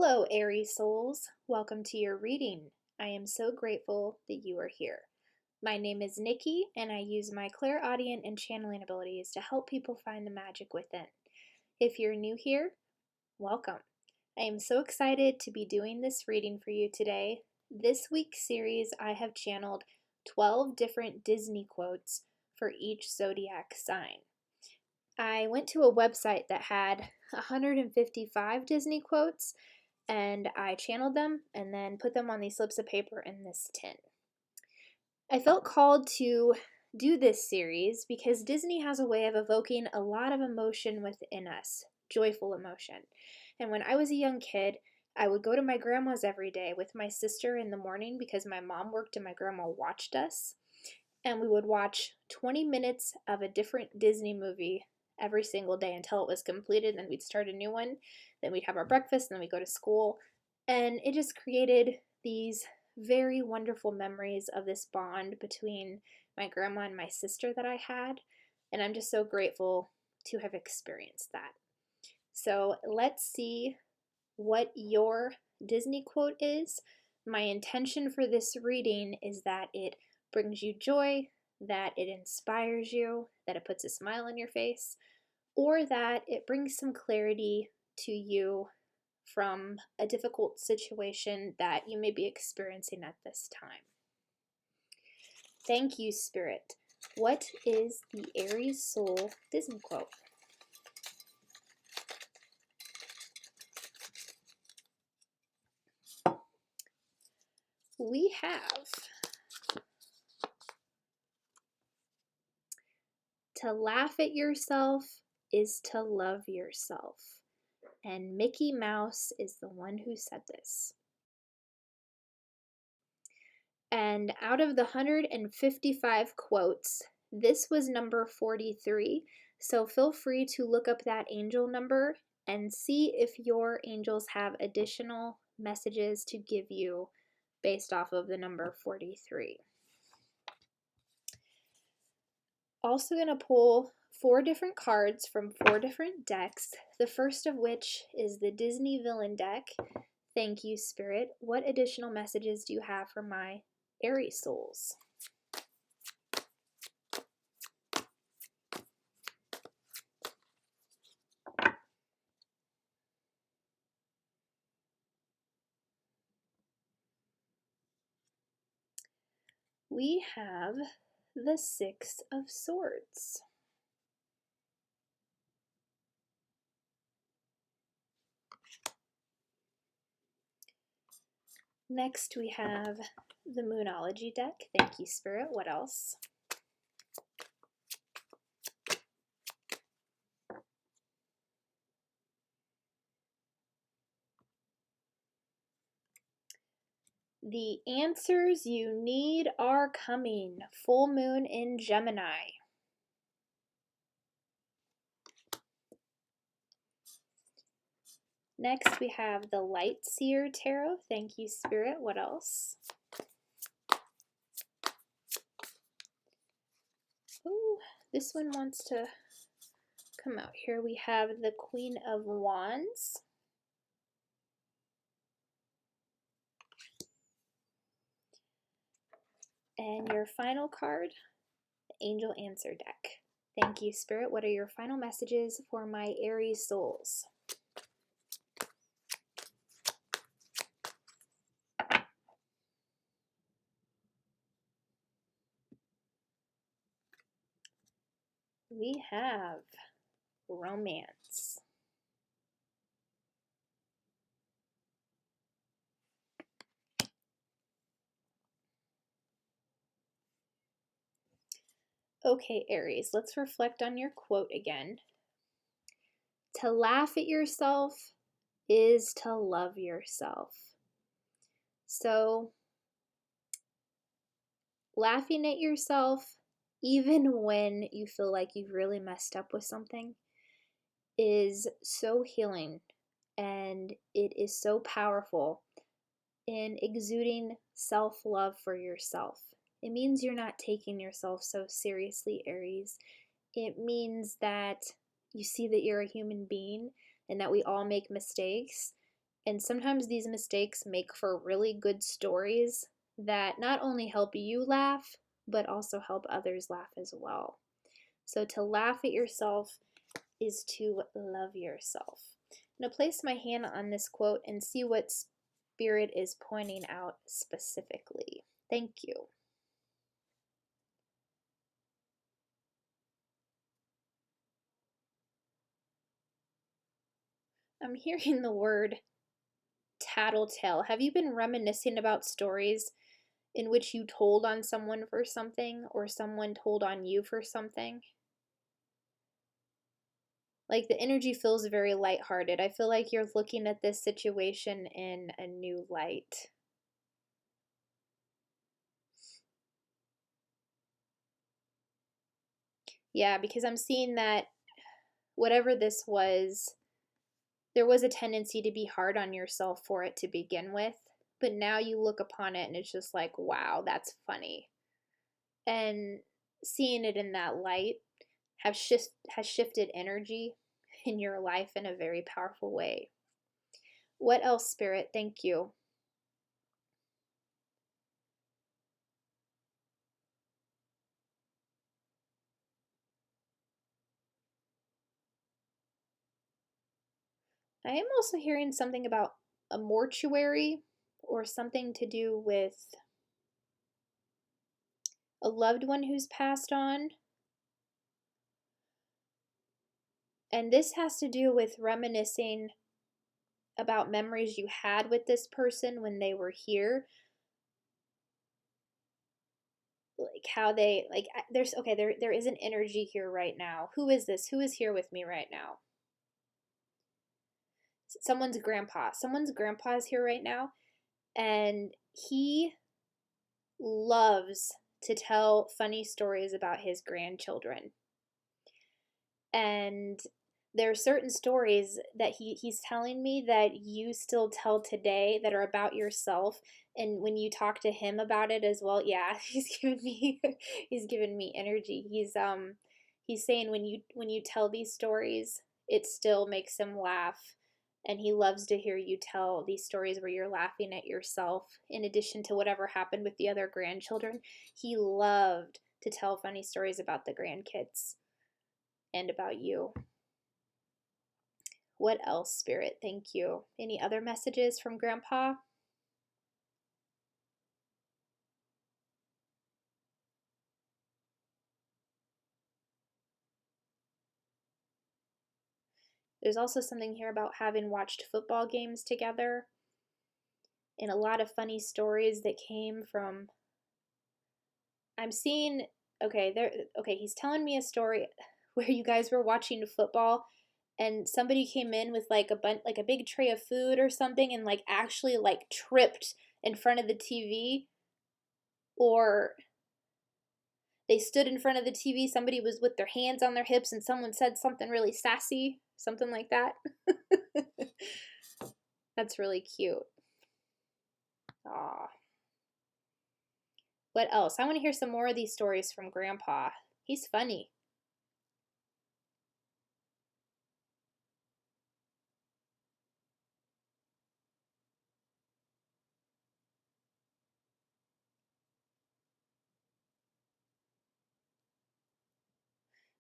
Hello, Aries Souls. Welcome to your reading. I am so grateful that you are here. My name is Nikki, and I use my clairaudient and channeling abilities to help people find the magic within. If you're new here, welcome. I am so excited to be doing this reading for you today. This week's series, I have channeled 12 different Disney quotes for each zodiac sign. I went to a website that had 155 Disney quotes, and I channeled them and then put them on these slips of paper in this tin. I felt called to do this series because Disney has a way of evoking a lot of emotion within us, joyful emotion. And when I was a young kid, I would go to my grandma's every day with my sister in the morning because my mom worked and my grandma watched us. And we would watch 20 minutes of a different Disney movie every single day until it was completed. Then we'd start a new one. Then we'd have our breakfast, and then we'd go to school. And it just created these very wonderful memories of this bond between my grandma and my sister that I had. And I'm just so grateful to have experienced that. So let's see what your Disney quote is. My intention for this reading is that it brings you joy, that it inspires you, that it puts a smile on your face, or that it brings some clarity to you from a difficult situation that you may be experiencing at this time. Thank you, Spirit. What is the Aries Soul Disney quote? We have to laugh at yourself is to love yourself. And Mickey Mouse is the one who said this. And out of the 155 quotes, this was number 43. So feel free to look up that angel number and see if your angels have additional messages to give you based off of the number 43. Also going to pull 4 different cards from 4 different decks, the first of which is the Disney Villain deck. Thank you, Spirit. What additional messages do you have for my Aries Souls? We have the 6 of Swords. Next, we have the Moonology deck. Thank you, Spirit. What else? The answers you need are coming. Full moon in Gemini. Next, we have the Light Seer Tarot. Thank you, Spirit. What else? Oh, this one wants to come out. Here we have the Queen of Wands. And your final card, the Angel Answer deck. Thank you, Spirit. What are your final messages for my Aries Souls? We have Romance. Okay, Aries, let's reflect on your quote again. To laugh at yourself is to love yourself. So, laughing at yourself, even when you feel like you've really messed up with something, is so healing, and it is so powerful in exuding self-love for yourself. It means you're not taking yourself so seriously, Aries. It means that you see that you're a human being and that we all make mistakes, And sometimes these mistakes make for really good stories that not only help you laugh, but also help others laugh as well. So to laugh at yourself is to love yourself. I'm going to place my hand on this quote and see what Spirit is pointing out specifically. Thank you. I'm hearing the word tattletale. Have you been reminiscing about stories in which you told on someone for something or someone told on you for something? Like the energy feels very lighthearted. I feel like you're looking at this situation in a new light. Yeah, because I'm seeing that whatever this was, there was a tendency to be hard on yourself for it to begin with, but now you look upon it and it's just like, wow, that's funny. And seeing it in that light has shifted energy in your life in a very powerful way. What else, Spirit? Thank you. I am also hearing something about a mortuary or something to do with a loved one who's passed on. And this has to do with reminiscing about memories you had with this person when they were here. Like how they, like, there's, okay, there is an energy here right now. Who is this? Who is here with me right now? Someone's grandpa. Someone's grandpa is here right now. And he loves to tell funny stories about his grandchildren. And there are certain stories that he's telling me that you still tell today that are about yourself. And when you talk to him about it as well, yeah, he's given me energy. He's saying when you tell these stories, it still makes him laugh. And he loves to hear you tell these stories where you're laughing at yourself, in addition to whatever happened with the other grandchildren. He loved to tell funny stories about the grandkids and about you. What else, Spirit? Thank you. Any other messages from Grandpa? There's also something here about having watched football games together and a lot of funny stories that came from. I'm seeing, okay, he's telling me a story where you guys were watching football and somebody came in with like like a big tray of food or something and like actually like tripped in front of the TV, or they stood in front of the TV, somebody was with their hands on their hips and someone said something really sassy, something like that. That's really cute. Aw. What else? I want to hear some more of these stories from Grandpa. He's funny.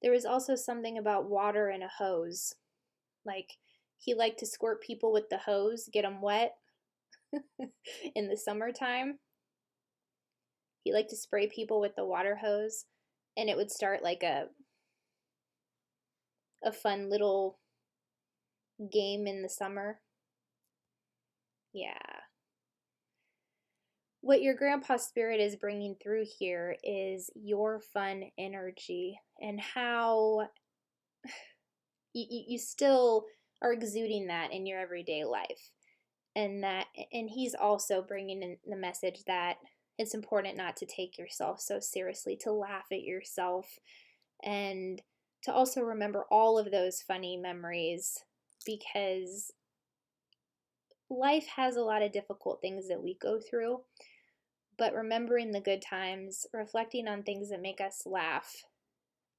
There was also something about water and a hose. Like, he liked to squirt people with the hose, get them wet in the summertime. He liked to spray people with the water hose, and it would start like a fun little game in the summer. Yeah. What your grandpa spirit is bringing through here is your fun energy and how you still are exuding that in your everyday life. And he's also bringing in the message that it's important not to take yourself so seriously, to laugh at yourself, and to also remember all of those funny memories, because life has a lot of difficult things that we go through, but remembering the good times, reflecting on things that make us laugh.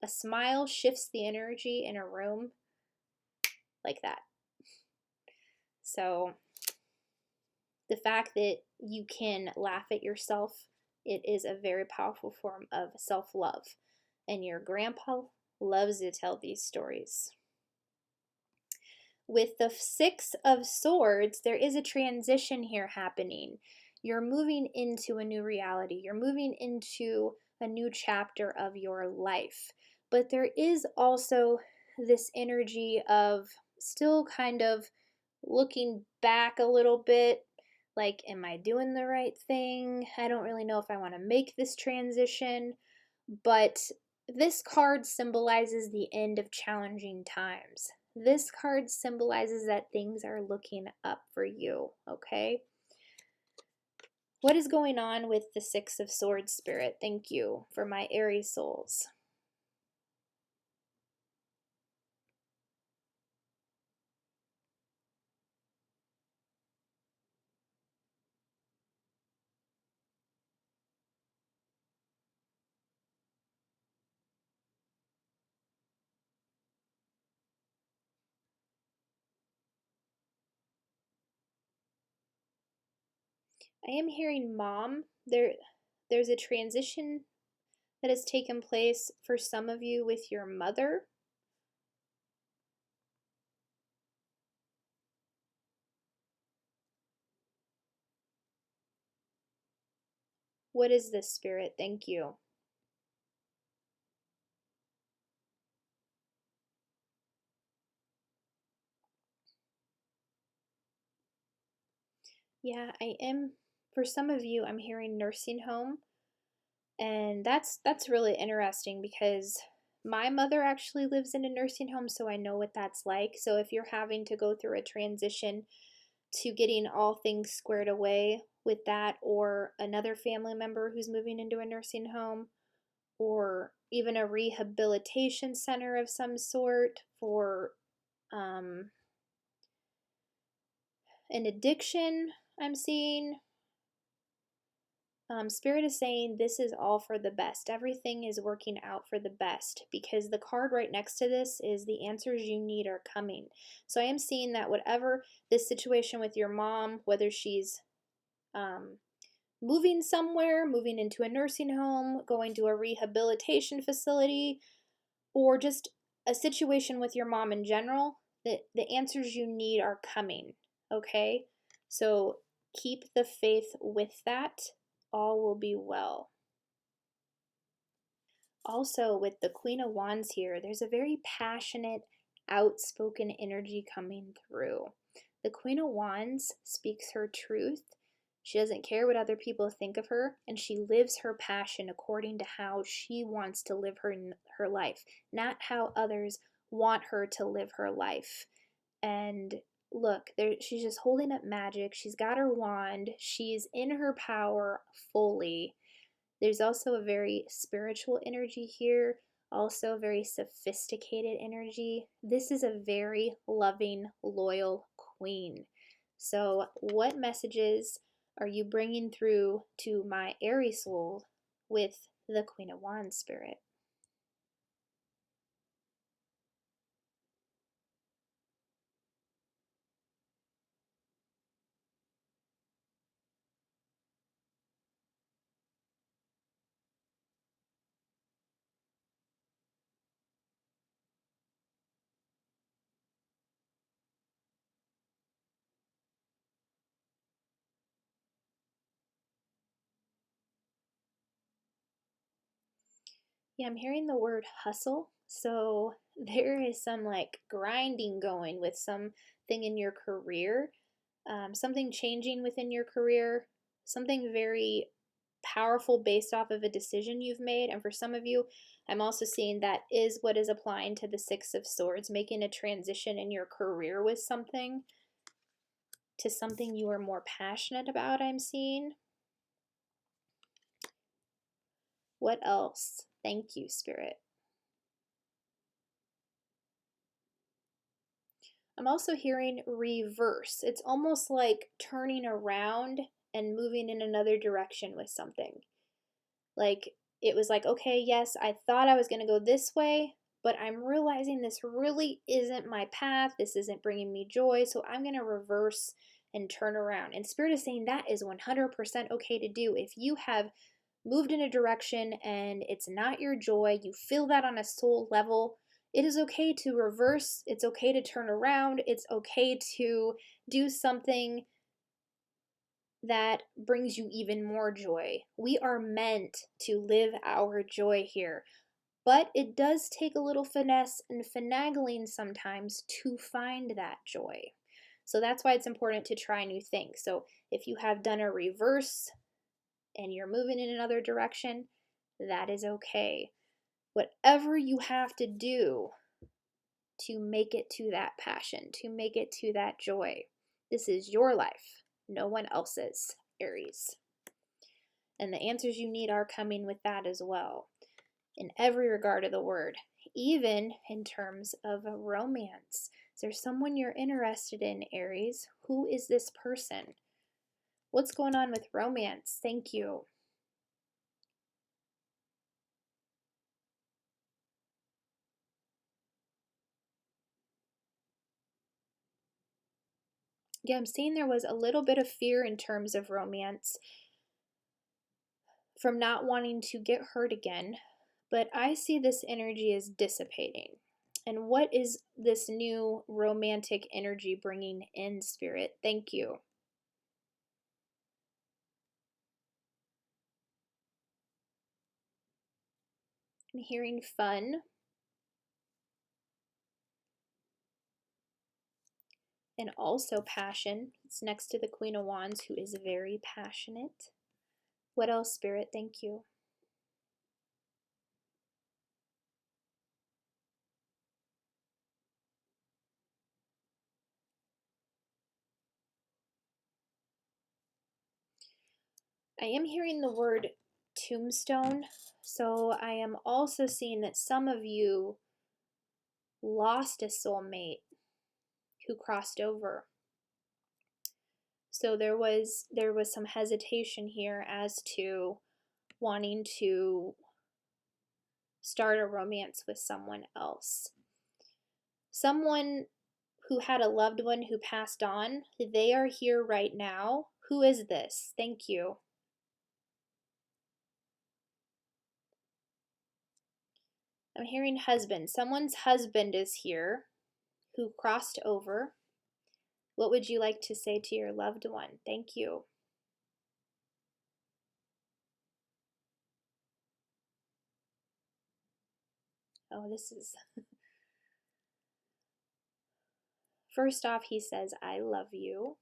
A smile shifts the energy in a room like that. So The fact that you can laugh at yourself, it is a very powerful form of self-love. And your grandpa loves to tell these stories. With the Six of Swords, there is a transition here happening. You're moving into a new reality. You're moving into a new chapter of your life. But there is also this energy of still kind of looking back a little bit, like, am I doing the right thing? I don't really know if I want to make this transition. But this card symbolizes the end of challenging times. This card symbolizes that things are looking up for you, okay? What is going on with the Six of Swords, Spirit? Thank you for my Aries souls. I am hearing mom. There's a transition that has taken place for some of you with your mother. What is this, Spirit? Thank you. Yeah, I am. For some of you, I'm hearing nursing home. And that's really interesting because my mother actually lives in a nursing home, so I know what that's like. So if you're having to go through a transition to getting all things squared away with that, or another family member who's moving into a nursing home, or even a rehabilitation center of some sort for um, an addiction, I'm seeing. Spirit is saying this is all for the best. Everything is working out for the best because the card right next to this is the answers you need are coming. So I am seeing that whatever this situation with your mom, whether she's moving somewhere, moving into a nursing home, going to a rehabilitation facility, or just a situation with your mom in general, the answers you need are coming. Okay? So keep the faith with that. All will be well. Also, with the Queen of Wands here, there's a very passionate, outspoken energy coming through. The Queen of Wands speaks her truth. She doesn't care what other people think of her, and she lives her passion according to how she wants to live her life, not how others want her to live her life. And look, she's just holding up magic. She's got her wand. She's in her power fully. There's also a very spiritual energy here, also very sophisticated energy. This is a very loving, loyal queen. So, what messages are you bringing through to my Aries soul with the Queen of Wands, Spirit? Yeah, I'm hearing the word hustle. So there is some like grinding going with something in your career, something changing within your career, something very powerful based off of a decision you've made. And for some of you, I'm also seeing that is what is applying to the Six of Swords, making a transition in your career with something to something you are more passionate about, I'm seeing. What else? Thank you, Spirit. I'm also hearing reverse. It's almost like turning around and moving in another direction with something. Like it was like, okay, yes, I thought I was going to go this way, but I'm realizing this really isn't my path. This isn't bringing me joy. So I'm going to reverse and turn around. And Spirit is saying that is 100% okay to do. If you have moved in a direction and it's not your joy, you feel that on a soul level, it is okay to reverse. It's okay to turn around. It's okay to do something that brings you even more joy. We are meant to live our joy here. But it does take a little finesse and finagling sometimes to find that joy. So that's why it's important to try new things. So if you have done a reverse and you're moving in another direction, that is okay. Whatever you have to do to make it to that passion, to make it to that joy, this is your life, no one else's, Aries. And the answers you need are coming with that as well, in every regard of the word, even in terms of a romance. Is there someone you're interested in, Aries? Who is this person? What's going on with romance? Thank you. Yeah, I'm seeing there was a little bit of fear in terms of romance from not wanting to get hurt again, but I see this energy as dissipating. And what is this new romantic energy bringing in, Spirit? Thank you. I'm hearing fun. And also passion. It's next to the Queen of Wands, who is very passionate. What else, Spirit? Thank you. I am hearing the word tombstone, so I am also seeing that some of you lost a soulmate who crossed over. So there was some hesitation here as to wanting to start a romance with someone else. Someone who had a loved one who passed on, they are here right now. Who is this? Thank you. I'm hearing husband. Someone's husband is here who crossed over. What would you like to say to your loved one? Thank you. Oh, this is... First off, he says, I love you.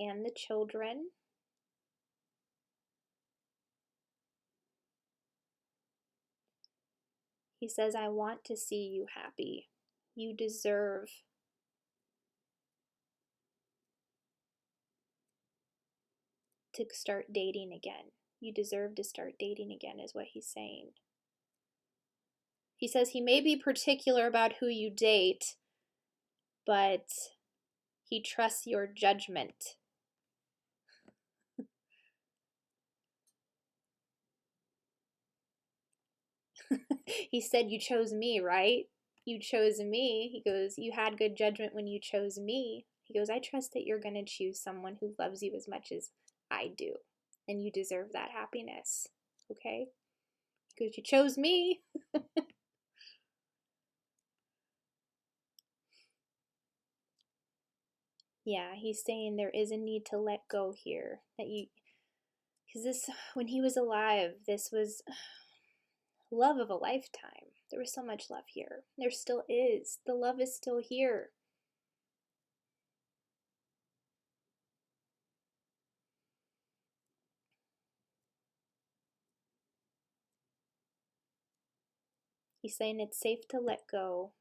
And the children. He says, I want to see you happy. You deserve to start dating again. You deserve to start dating again, is what he's saying. He says he may be particular about who you date, but he trusts your judgment. He said, you chose me, right? You chose me. He goes, you had good judgment when you chose me. He goes, I trust that you're going to choose someone who loves you as much as I do. And you deserve that happiness. Okay? He goes, you chose me. Yeah, he's saying there is a need to let go here. That you, because this, when he was alive, this was love of a lifetime. There was so much love here. There still is. The love is still here. He's saying it's safe to let go.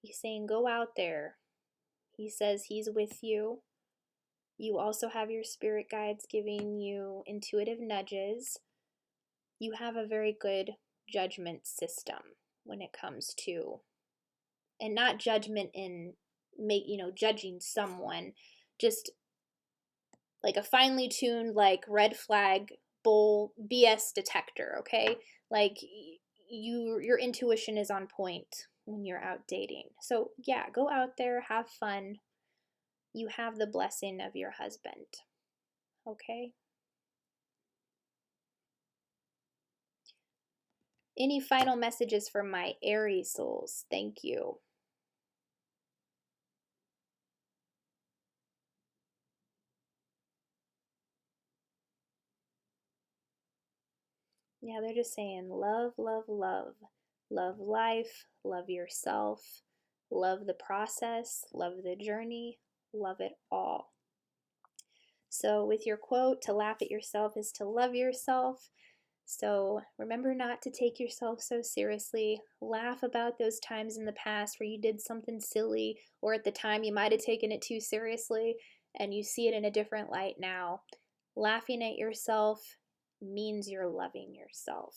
He's saying go out there. He says he's with you. You also have your spirit guides giving you intuitive nudges. You have a very good judgment system when it comes to, and not judgment in judging someone, just like a finely tuned, like red flag bull BS detector, okay? Like your intuition is on point when you're out dating. So yeah, go out there, have fun. You have the blessing of your husband. Okay? Any final messages for my Aries souls? Thank you. Yeah, they're just saying love, love, love. Love life, love yourself, love the process, love the journey, love it all. So, with your quote, to laugh at yourself is to love yourself. So, remember not to take yourself so seriously. Laugh about those times in the past where you did something silly, or at the time you might have taken it too seriously, and you see it in a different light now. Laughing at yourself means you're loving yourself.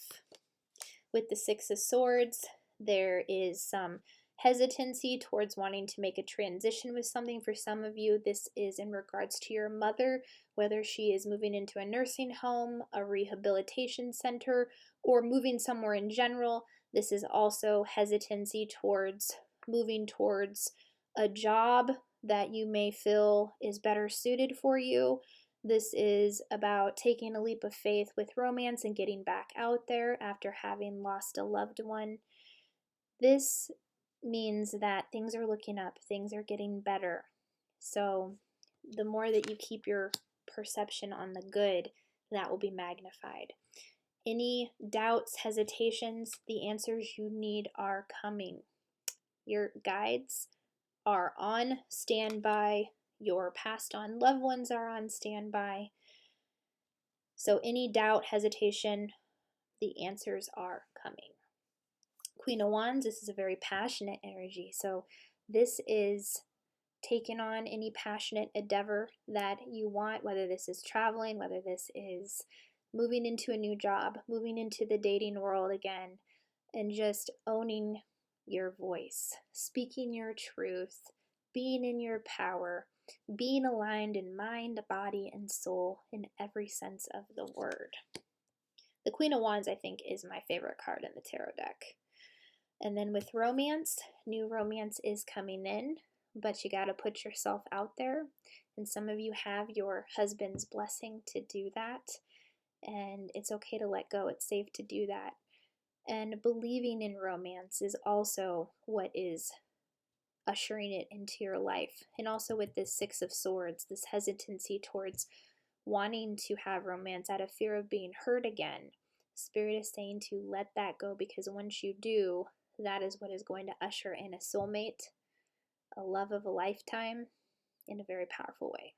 With the Six of Swords, there is some hesitancy towards wanting to make a transition with something. For some of you, this is in regards to your mother, whether she is moving into a nursing home, a rehabilitation center, or moving somewhere in general. This is also hesitancy towards moving towards a job that you may feel is better suited for you. This is about taking a leap of faith with romance and getting back out there after having lost a loved one. This means that things are looking up, things are getting better. So the more that you keep your perception on the good, that will be magnified. Any doubts, hesitations, the answers you need are coming. Your guides are on standby. Your passed on loved ones are on standby. So any doubt, hesitation, the answers are coming. Queen of Wands, this is a very passionate energy. So this is taking on any passionate endeavor that you want, whether this is traveling, whether this is moving into a new job, moving into the dating world again, and just owning your voice, speaking your truth, being in your power, being aligned in mind, body, and soul in every sense of the word. The Queen of Wands, I think, is my favorite card in the tarot deck. And then with romance, new romance is coming in, but you got to put yourself out there. And some of you have your husband's blessing to do that. And it's okay to let go. It's safe to do that. And believing in romance is also what is ushering it into your life. And also with this Six of Swords, this hesitancy towards wanting to have romance out of fear of being hurt again. Spirit is saying to let that go, because once you do, that is what is going to usher in a soulmate, a love of a lifetime, in a very powerful way.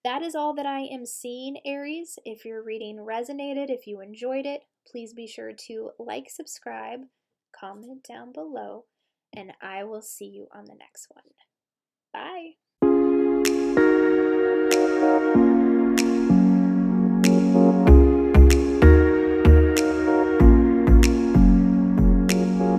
That is all that I am seeing, Aries. If your reading resonated, if you enjoyed it, please be sure to like, subscribe, comment down below, and I will see you on the next one. Bye.